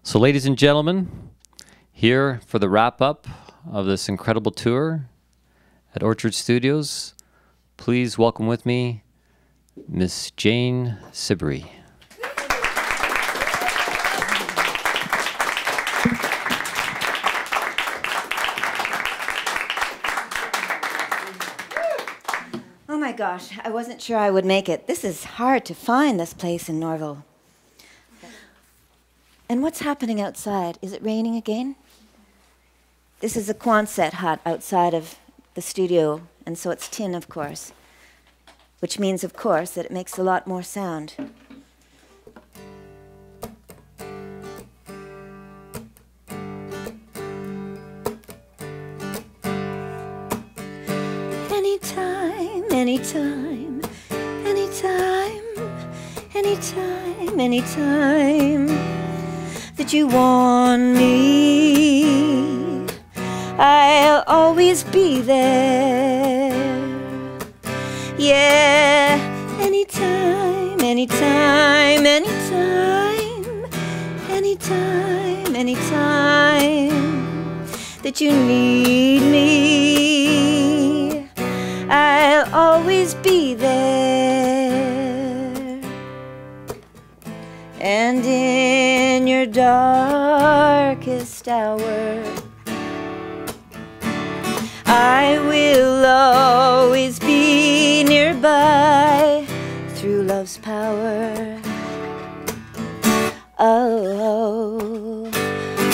So ladies and gentlemen, here for the wrap-up of this incredible tour at Orchard Studios, please welcome with me Miss Jane Siberry. Oh my gosh, I wasn't sure I would make it. This is hard to find, this place in Norville. And what's happening outside? Is it raining again? This is a Quonset hut outside of the studio, and so it's tin, of course, which means, of course, that it makes a lot more sound. Anytime, anytime, anytime, anytime, anytime that you want me, I'll always be there. Yeah, anytime, anytime, anytime, anytime, anytime that you need me, I'll always be there. And in your darkest hour, I will always be nearby through love's power. Oh,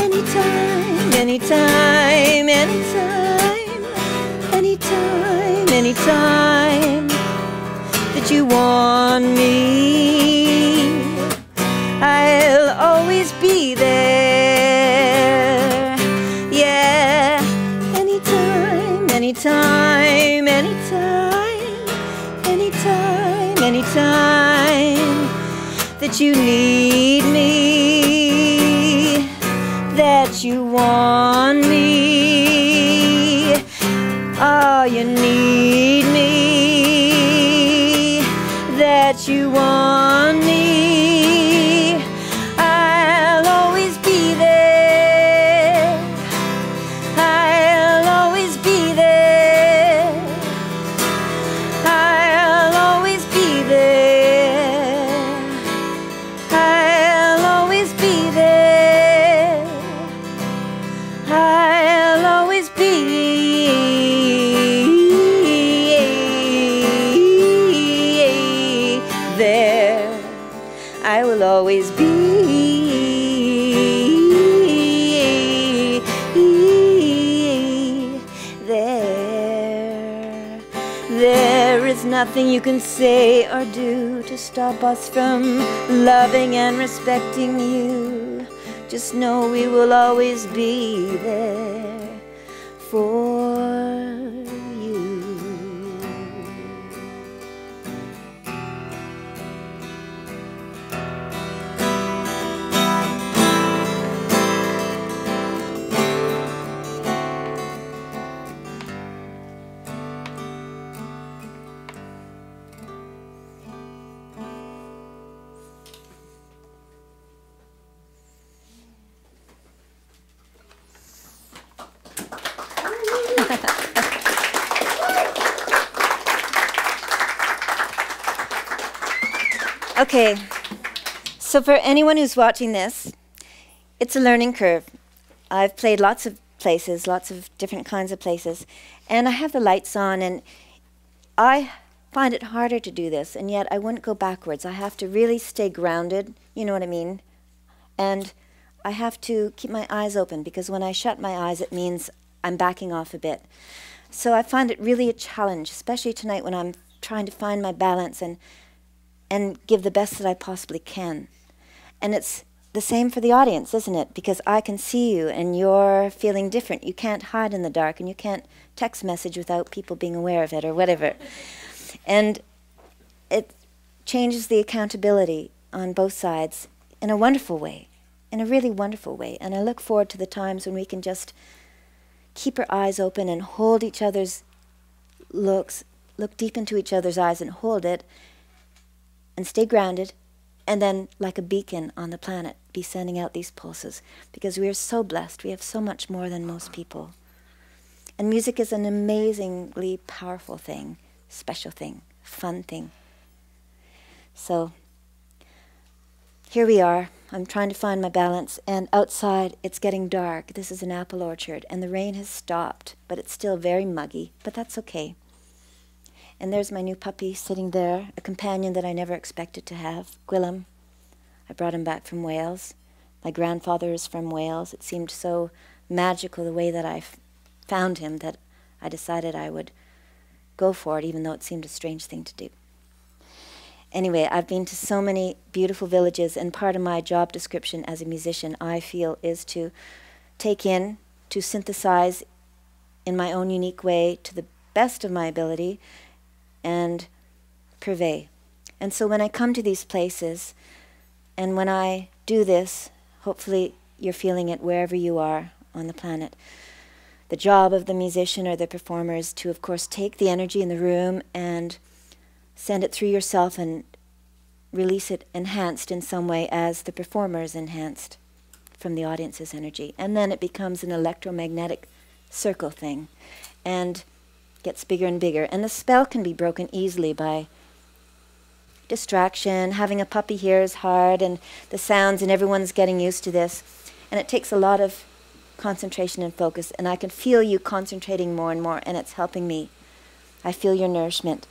anytime, anytime, anytime, anytime, anytime that you want me, I'll always be there. Yeah, anytime, anytime, anytime, anytime, anytime that you need me, that you want me, oh, you need me, that you want me, I'll always be there, I'll always be there, I'll always be there, I'll always be there, I'll always be there, I will always be there. There is nothing you can say or do to stop us from loving and respecting you. Just know we will always be there for you. Okay, so for anyone who's watching this, it's a learning curve. I've played lots of places, lots of different kinds of places, and I have the lights on, and I find it harder to do this, and yet I wouldn't go backwards. I have to really stay grounded, you know what I mean? And I have to keep my eyes open, because when I shut my eyes, it means I'm backing off a bit. So I find it really a challenge, especially tonight when I'm trying to find my balance and give the best that I possibly can. And it's the same for the audience, isn't it? Because I can see you and you're feeling different. You can't hide in the dark, and you can't text message without people being aware of it or whatever. And it changes the accountability on both sides in a wonderful way, in a really wonderful way. And I look forward to the times when we can just keep our eyes open and hold each other's looks, look deep into each other's eyes and hold it, and stay grounded, and then like a beacon on the planet be sending out these pulses, because we are so blessed. We have so much more than most people. And music is an amazingly powerful thing, special thing, fun thing. So here we are. I'm trying to find my balance, and outside it's getting dark. This is an apple orchard, and the rain has stopped, but it's still very muggy, but that's okay. And there's my new puppy sitting there, a companion that I never expected to have, Gwilym. I brought him back from Wales. My grandfather is from Wales. It seemed so magical the way that I found him that I decided I would go for it, even though it seemed a strange thing to do. Anyway, I've been to so many beautiful villages, and part of my job description as a musician, I feel, is to take in, to synthesize in my own unique way to the best of my ability, and purvey. And so when I come to these places, and when I do this, hopefully you're feeling it wherever you are on the planet. The job of the musician or the performer is to, of course, take the energy in the room and send it through yourself and release it enhanced in some way as the performer is enhanced from the audience's energy. And then it becomes an electromagnetic circle thing and gets bigger and bigger. And the spell can be broken easily by distraction. Having a puppy here is hard, and the sounds, and everyone's getting used to this. And it takes a lot of concentration and focus, and I can feel you concentrating more and more, and it's helping me. I feel your nourishment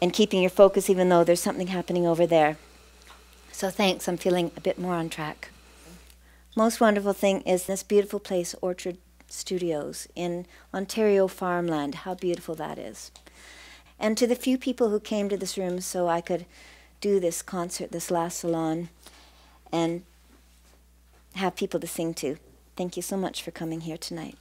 and keeping your focus even though there's something happening over there. So thanks, I'm feeling a bit more on track. Most wonderful thing is this beautiful place, Orchard Studios in Ontario farmland. How beautiful that is. And to the few people who came to this room so I could do this concert, this last salon, and have people to sing to. Thank you so much for coming here tonight.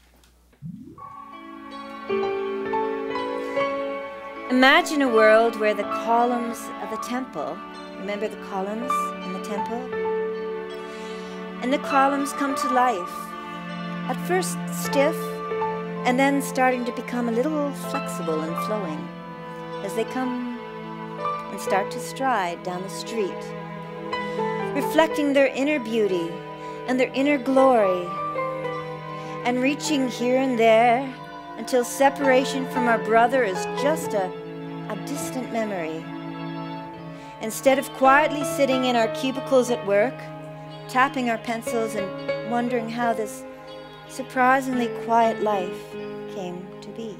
Imagine a world where the columns of a temple, remember the columns in the temple? And the columns come to life. At first stiff, and then starting to become a little flexible and flowing as they come and start to stride down the street, reflecting their inner beauty and their inner glory, and reaching here and there until separation from our brother is just a distant memory. Instead of quietly sitting in our cubicles at work, tapping our pencils and wondering how this surprisingly quiet life came to be.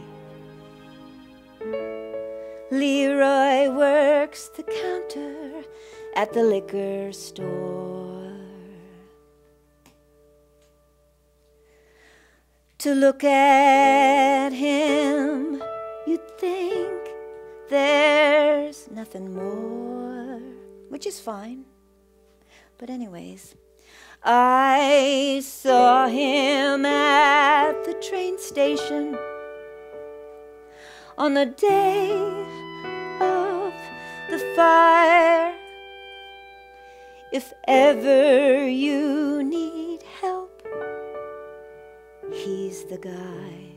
Leroy works the counter at the liquor store. To look at him, you'd think there's nothing more, which is fine. But anyways, I saw him at the train station on the day of the fire. If ever you need help, he's the guy.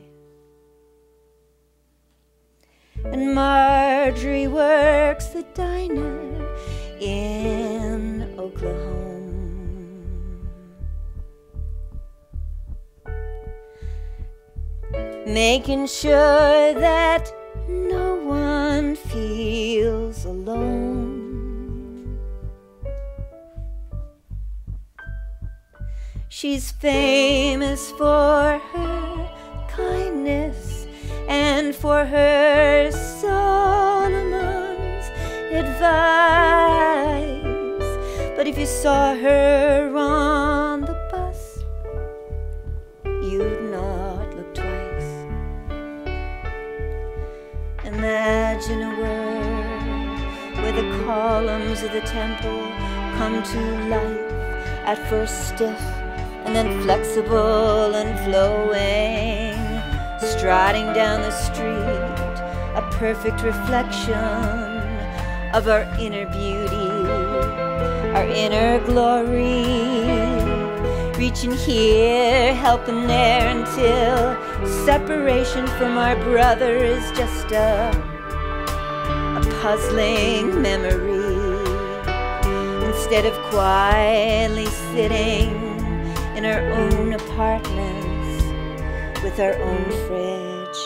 And Marjorie works the diner in Oklahoma, making sure that no one feels alone. She's famous for her kindness and for her Solomon's advice. But if you saw her on the bus, you'd not look twice. Imagine a world where the columns of the temple come to life, at first stiff and then flexible and flowing, striding down the street, a perfect reflection of our inner beauty, our inner glory, reaching here, helping there, until separation from our brother is just a puzzling memory. instead of quietly sitting in our own apartments with our own fridge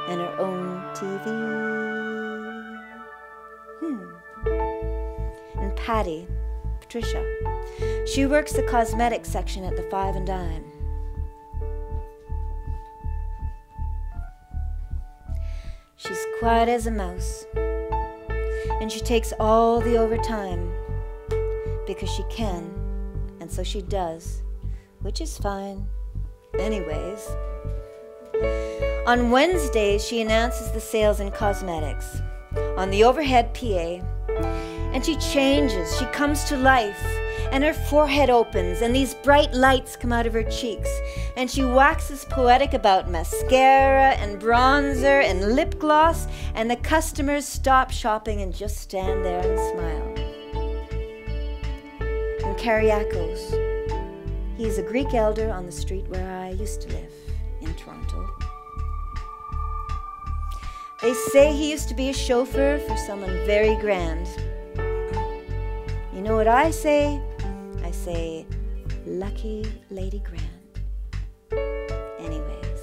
and our own TV. And Patty, Patricia, she works the cosmetics section at the Five and Dime. She's quiet as a mouse, and she takes all the overtime because she can, and so she does, which is fine anyways. On Wednesdays, she announces the sales in cosmetics on the overhead PA, and she changes, she comes to life, and her forehead opens, and these bright lights come out of her cheeks, and she waxes poetic about mascara and bronzer and lip gloss, and the customers stop shopping and just stand there and smile. And Kyriakos, he's a Greek elder on the street where I used to live in Toronto. They say he used to be a chauffeur for someone very grand. You know what I say? I say, lucky Lady Grand. Anyways,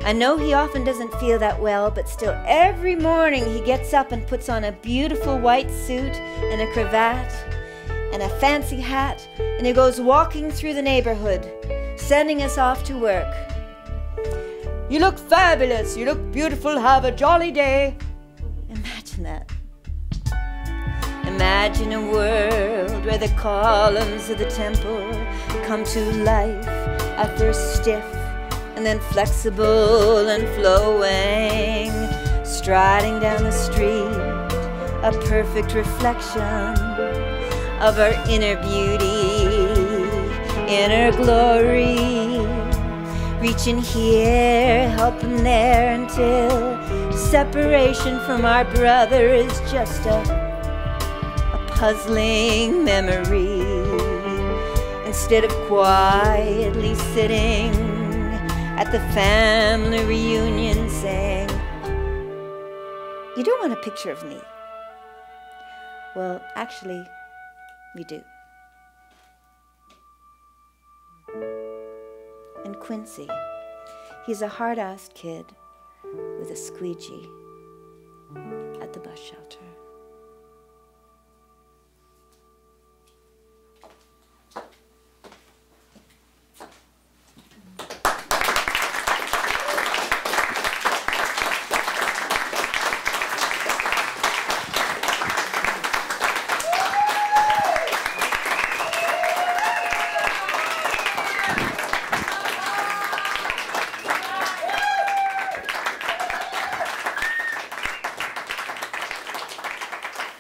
I know he often doesn't feel that well, but still every morning he gets up and puts on a beautiful white suit and a cravat and a fancy hat, and he goes walking through the neighborhood, sending us off to work. You look fabulous, you look beautiful, have a jolly day. Imagine that. Imagine a world where the columns of the temple come to life at first stiff and then flexible and flowing, striding down the street, a perfect reflection of our inner beauty, inner glory, reaching here, helping there until separation from our brother is just a puzzling memory, instead of quietly sitting at the family reunion saying, you don't want a picture of me. Well, actually, we do. And Quincy, he's a hard-assed kid with a squeegee at the bus shelter.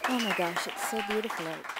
Oh my gosh, it's so beautiful out.